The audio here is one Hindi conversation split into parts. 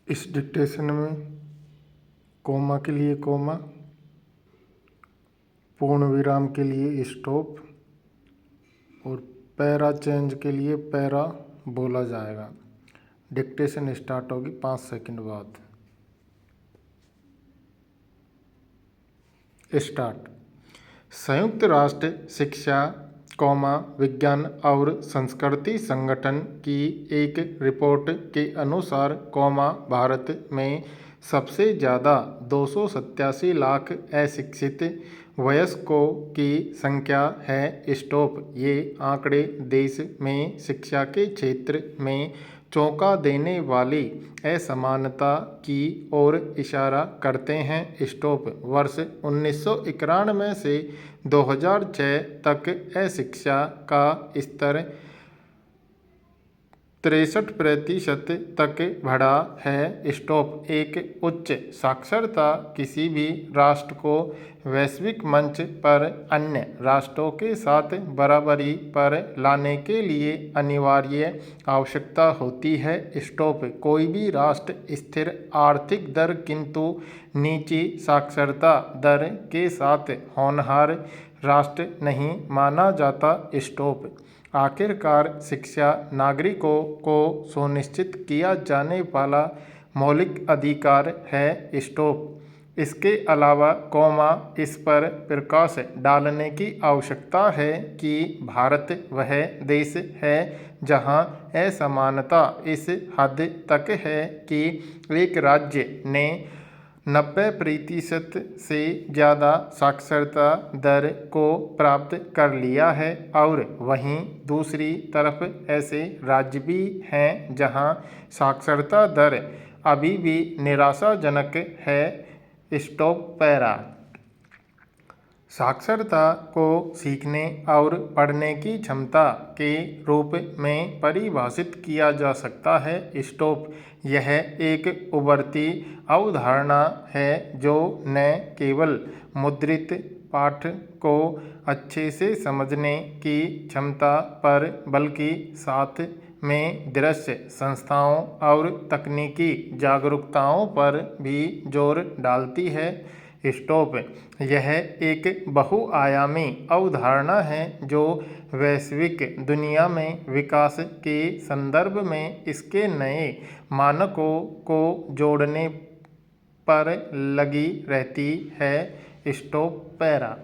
इस डिक्टेशन में कोमा के लिए कोमा, पूर्ण विराम के लिए स्टॉप और पैरा चेंज के लिए पैरा बोला जाएगा। डिक्टेशन स्टार्ट होगी 5 सेकंड बाद। स्टार्ट। संयुक्त राष्ट्र शिक्षा विज्ञान और संस्कृति संगठन की एक रिपोर्ट के अनुसार भारत में सबसे ज़्यादा 287 लाख अशिक्षित वयस्कों की संख्या है। स्टॉप। ये आंकड़े देश में शिक्षा के क्षेत्र में चौंका देने वाली असमानता की ओर इशारा करते हैं। स्टॉप। वर्ष 1991 से 2006 तक अशिक्षा का स्तर 63% तक बढ़ा है। स्टॉप। एक उच्च साक्षरता किसी भी राष्ट्र को वैश्विक मंच पर अन्य राष्ट्रों के साथ बराबरी पर लाने के लिए अनिवार्य आवश्यकता होती है। स्टॉप। कोई भी राष्ट्र स्थिर आर्थिक दर किंतु नीची साक्षरता दर के साथ होनहार राष्ट्र नहीं माना जाता। स्टॉप। आखिरकार शिक्षा नागरिकों को सुनिश्चित किया जाने वाला मौलिक अधिकार है। स्टॉप। इसके अलावा इस पर प्रकाश डालने की आवश्यकता है कि भारत वह देश है जहां असमानता इस हद तक है कि एक राज्य ने 90% से ज़्यादा साक्षरता दर को प्राप्त कर लिया है और वहीं दूसरी तरफ ऐसे राज्य भी हैं जहां साक्षरता दर अभी भी निराशाजनक है। Stop para. साक्षरता को सीखने और पढ़ने की क्षमता के रूप में परिभाषित किया जा सकता है। स्टॉप। यह एक उभरती अवधारणा है जो न केवल मुद्रित पाठ को अच्छे से समझने की क्षमता पर बल्कि साथ में दृश्य संस्थाओं और तकनीकी जागरूकताओं पर भी जोर डालती है। स्टॉप। यह एक बहुआयामी अवधारणा है जो वैश्विक दुनिया में विकास के संदर्भ में इसके नए मानकों को जोड़ने पर लगी रहती है। Stop para.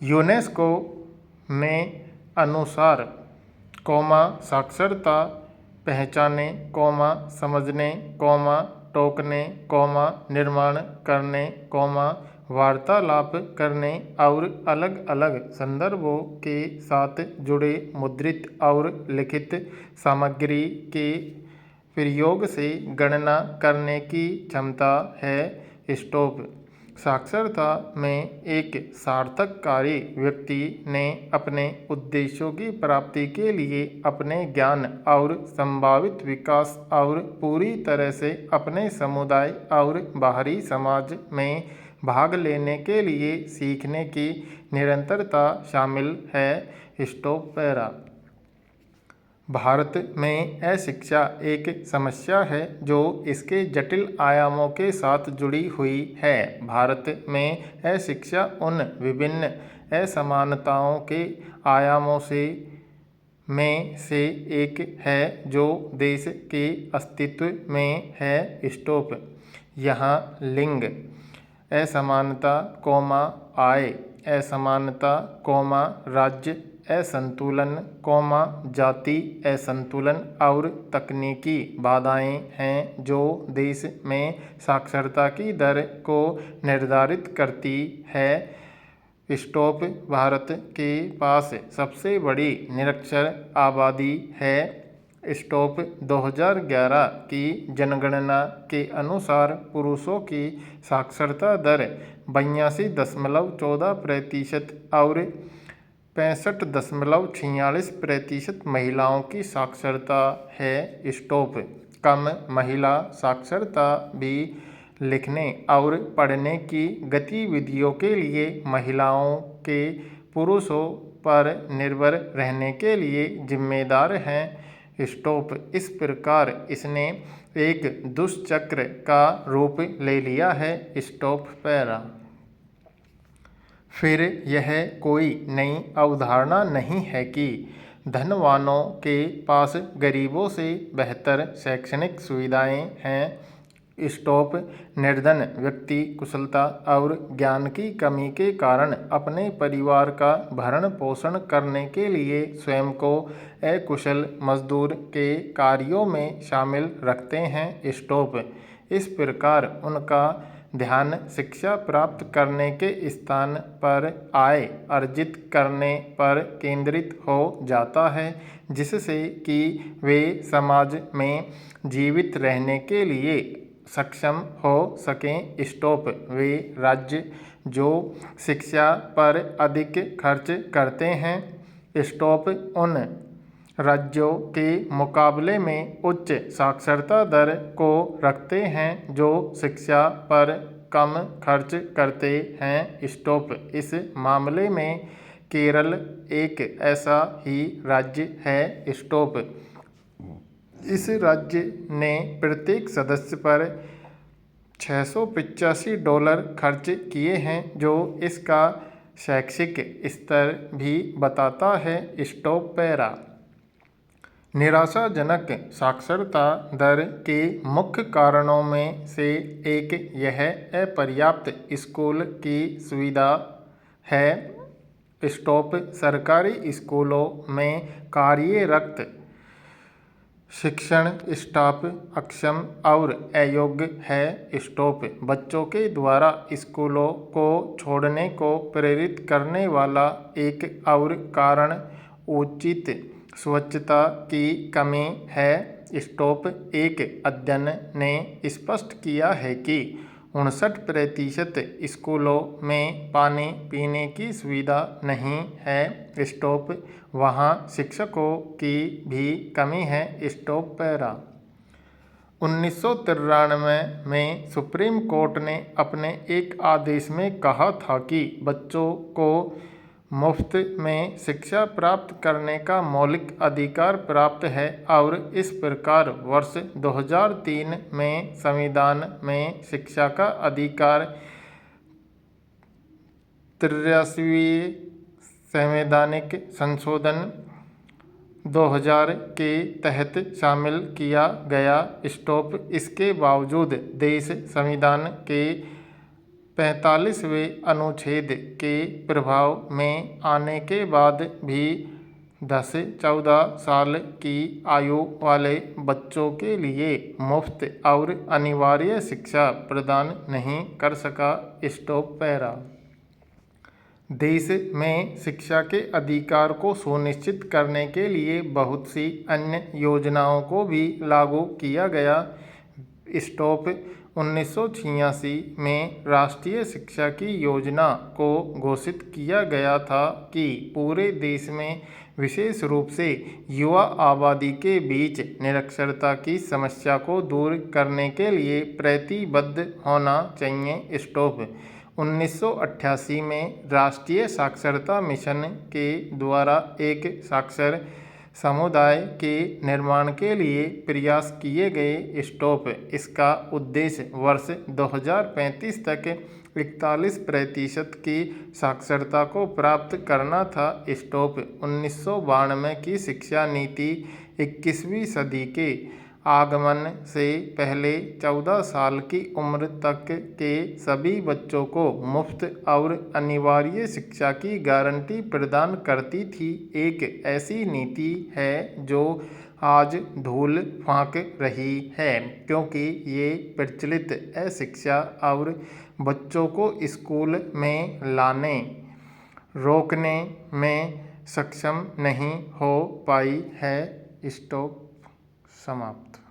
यूनेस्को में अनुसार साक्षरता पहचाने, समझने, टोकने, निर्माण करने, वार्तालाप करने और अलग अलग संदर्भों के साथ जुड़े मुद्रित और लिखित सामग्री के प्रयोग से गणना करने की क्षमता है। स्टॉप। साक्षरता में एक सार्थककारी व्यक्ति ने अपने उद्देश्यों की प्राप्ति के लिए अपने ज्ञान और संभावित विकास और पूरी तरह से अपने समुदाय और बाहरी समाज में भाग लेने के लिए सीखने की निरंतरता शामिल है। Stop para. भारत में अशिक्षा एक समस्या है जो इसके जटिल आयामों के साथ जुड़ी हुई है। भारत में अशिक्षा उन विभिन्न असमानताओं के आयामों में से एक है जो देश के अस्तित्व में है। स्टॉप। यहाँ लिंग असमानता, आय असमानता, राज्य असंतुलन, जाति असंतुलन और तकनीकी बाधाएं हैं जो देश में साक्षरता की दर को निर्धारित करती है। स्टॉप। भारत के पास सबसे बड़ी निरक्षर आबादी है। स्टॉप। 2011 की जनगणना के अनुसार पुरुषों की साक्षरता दर 82.14% और 65.46% महिलाओं की साक्षरता है। स्टॉप। कम महिला साक्षरता भी लिखने और पढ़ने की गतिविधियों के लिए महिलाओं के पुरुषों पर निर्भर रहने के लिए जिम्मेदार हैं। स्टॉप। इस प्रकार इसने एक दुष्चक्र का रूप ले लिया है। Stop para. फिर यह कोई नई अवधारणा नहीं है कि धनवानों के पास गरीबों से बेहतर शैक्षणिक सुविधाएं हैं। स्टॉप। निर्धन व्यक्ति कुशलता और ज्ञान की कमी के कारण अपने परिवार का भरण पोषण करने के लिए स्वयं को अकुशल मजदूर के कार्यों में शामिल रखते हैं। स्टॉप। इस प्रकार उनका ध्यान शिक्षा प्राप्त करने के स्थान पर आय अर्जित करने पर केंद्रित हो जाता है, जिससे कि वे समाज में जीवित रहने के लिए सक्षम हो सकें। स्टॉप। वे राज्य जो शिक्षा पर अधिक खर्च करते हैं। स्टॉप। उन राज्यों के मुकाबले में उच्च साक्षरता दर को रखते हैं जो शिक्षा पर कम खर्च करते हैं। स्टॉप। इस मामले में केरल एक ऐसा ही राज्य है। स्टॉप। इस राज्य ने प्रत्येक सदस्य पर $685 खर्च किए हैं, जो इसका शैक्षिक स्तर भी बताता है। Stop para. निराशाजनक साक्षरता दर के मुख्य कारणों में से एक यह अपर्याप्त स्कूल की सुविधा है। स्टॉप। सरकारी स्कूलों में कार्यरत शिक्षण स्टाफ अक्षम और अयोग्य है। स्टॉप। बच्चों के द्वारा स्कूलों को छोड़ने को प्रेरित करने वाला एक और कारण उचित स्वच्छता की कमी है। स्टॉप। एक अध्ययन ने स्पष्ट किया है कि 59% स्कूलों में पानी पीने की सुविधा नहीं है। स्टॉप। वहाँ शिक्षकों की भी कमी है। Stop para. 1993 में सुप्रीम कोर्ट ने अपने एक आदेश में कहा था कि बच्चों को मुफ्त में शिक्षा प्राप्त करने का मौलिक अधिकार प्राप्त है और इस प्रकार वर्ष 2003 में संविधान में शिक्षा का अधिकार 83वें संवैधानिक संशोधन 2000 के तहत शामिल किया गया। स्टॉप। इसके बावजूद देश संविधान के 45वें अनुच्छेद के प्रभाव में आने के बाद भी 10-14 साल की आयु वाले बच्चों के लिए मुफ्त और अनिवार्य शिक्षा प्रदान नहीं कर सका। Stop para. देश में शिक्षा के अधिकार को सुनिश्चित करने के लिए बहुत सी अन्य योजनाओं को भी लागू किया गया। स्टॉप। 1986 में राष्ट्रीय शिक्षा की योजना को घोषित किया गया था कि पूरे देश में विशेष रूप से युवा आबादी के बीच निरक्षरता की समस्या को दूर करने के लिए प्रतिबद्ध होना चाहिए। स्टॉप। 1988 में राष्ट्रीय साक्षरता मिशन के द्वारा एक साक्षर समुदाय के निर्माण के लिए प्रयास किए गए। स्टॉप। इसका उद्देश्य वर्ष 2035 तक 41% की साक्षरता को प्राप्त करना था। स्टॉप। 1992 की शिक्षा नीति 21वीं सदी के आगमन से पहले 14 साल की उम्र तक के सभी बच्चों को मुफ्त और अनिवार्य शिक्षा की गारंटी प्रदान करती थी। एक ऐसी नीति है जो आज धूल फांक रही है, क्योंकि ये प्रचलित अशिक्षा और बच्चों को स्कूल में लाने रोकने में सक्षम नहीं हो पाई है। स्टॉप समाप्त।